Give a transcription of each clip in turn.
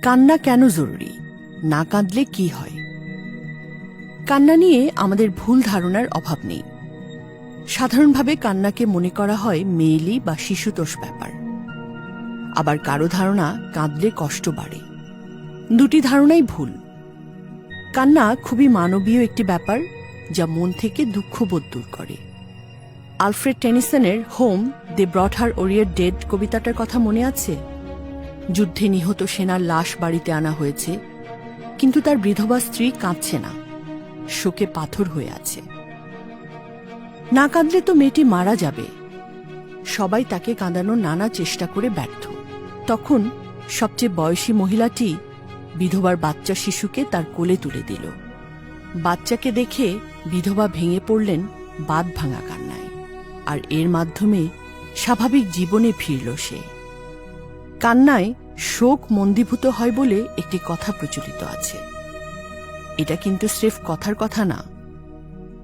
কান্না কেন জরুরি? না কাঁদলে কি হয়? কান্না নিয়ে আমাদের ভুল ধারণার অভাব নেই। সাধারণভাবে কান্নাকে মনে করা হয় মেয়েলি বা শিশুতোষ ব্যাপার। আবার কারো ধারণা কাঁদলে কষ্ট বাড়ে। দুটি ধারণাই ভুল। কান্না খুবই মানবীয় একটি ব্যাপার, যা মন থেকে দুঃখবোধ দূর করে। আলফ্রেড টেনিসনের হোম দে ব্রট হার ওরিয়ার ডেড কবিতাটার কথা মনে আছে? যুদ্ধে নিহত সেনার লাশ বাড়িতে আনা হয়েছে, কিন্তু তার বিধবা স্ত্রী কাঁদছে না, শোকে পাথর হয়ে আছে। না কাঁদলে তো মেয়েটি মারা যাবে। সবাই তাকে কাঁদানোর নানা চেষ্টা করে ব্যর্থ। তখন সবচেয়ে বয়সী মহিলাটি বিধবার বাচ্চা শিশুকে তার কোলে তুলে দিল। বাচ্চাকে দেখে বিধবা ভেঙে পড়লেন বাঁধ ভাঙা কান্নায়, আর এর মাধ্যমে স্বাভাবিক জীবনে ফিরল সে। কান্নায় শোক মন্দীভূত হয় বলে একটি কথা প্রচলিত আছে। এটা কিন্তু স্রেফ কথার কথা না।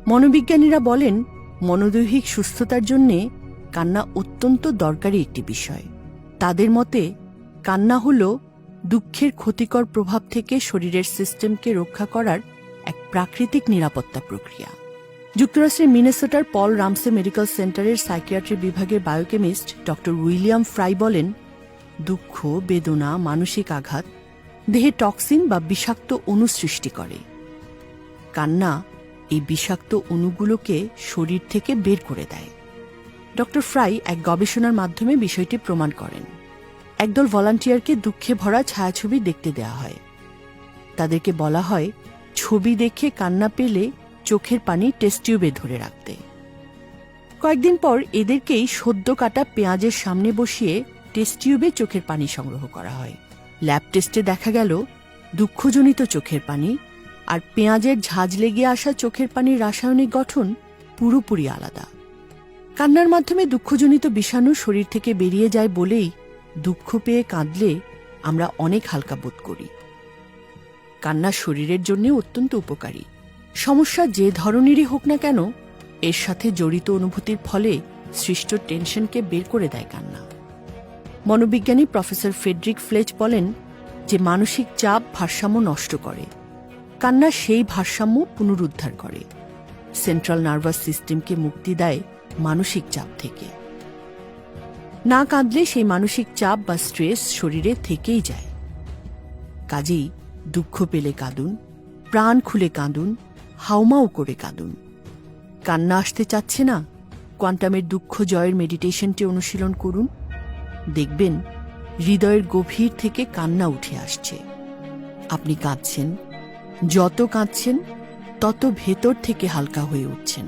মনোবিজ্ঞানীরা বলেন, মনোদৈহিক সুস্থতার জন্যে কান্না অত্যন্ত দরকারি একটি বিষয়। তাদের মতে কান্না হল দুঃখের ক্ষতিকর প্রভাব থেকে শরীরের সিস্টেমকে রক্ষা করার এক প্রাকৃতিক নিরাপত্তা প্রক্রিয়া। যুক্তরাষ্ট্রের মিনেসোটার পল রামসে মেডিকেল সেন্টারের সাইকিয়াট্রি বিভাগের বায়োকেমিস্ট ডক্টর উইলিয়াম ফ্রাই বলেন, দুঃখ, বেদনা, মানসিক আঘাত দেহে টক্সিন বা বিষাক্ত অণু সৃষ্টি করে। কান্না এই বিষাক্ত অণুগুলোকে শরীর থেকে বের করে দেয়। ডক্টর ফ্রাই এক গবেষণার মাধ্যমে বিষয়টি প্রমাণ করেন। একদল ভলান্টিয়ারকে দুঃখে ভরা ছায়াছবি দেখতে দেয়া হয়। তাদেরকে বলা হয় ছবি দেখে কান্না পেলে চোখের পানি টেস্ট টিউবে ধরে রাখতে। কয়েকদিন পর এদেরকেই সদ্য কাটা পেঁয়াজের সামনে বসিয়ে টেস্ট টিউবে চোখের পানি সংগ্রহ করা হয়। ল্যাব টেস্টে দেখা গেল দুঃখজনিত চোখের পানি আর পেঁয়াজের ঝাঁজ লেগে আসা চোখের পানির রাসায়নিক গঠন পুরোপুরি আলাদা। কান্নার মাধ্যমে দুঃখজনিত বিষাণু শরীর থেকে বেরিয়ে যায় বলেই দুঃখ পেয়ে কাঁদলে আমরা অনেক হালকা বোধ করি। কান্না শরীরের জন্য অত্যন্ত উপকারী। সমস্যা যে ধরনেরই হোক না কেন, এর সাথে জড়িত অনুভূতির ফলে সৃষ্ট টেনশনকে বের করে দেয় কান্না। মনোবিজ্ঞানী প্রফেসর ফ্রেডরিক ফ্লেচ বলেন যে মানসিক চাপ ভারসাম্য নষ্ট করে, কান্না সেই ভারসাম্য পুনরুদ্ধার করে। সেন্ট্রাল নার্ভাস সিস্টেমকে মুক্তি দেয় মানসিক চাপ থেকে। না কাঁদলে সেই মানসিক চাপ বা স্ট্রেস শরীরে থেকেই যায়। কাজেই দুঃখ পেলে কাঁদুন, প্রাণ খুলে কাঁদুন, হাউমাউ করে কাঁদুন। কান্না আসতে চাচ্ছে না? কোয়ান্টামের দুঃখ জয়ের মেডিটেশনটি অনুশীলন করুন। দেখবেন হৃদয়ের গভীর থেকে কান্না উঠে আসছে। আপনি কাঁদছেন, যত কাঁদছেন তত ভেতর থেকে হালকা হয়ে উঠছেন।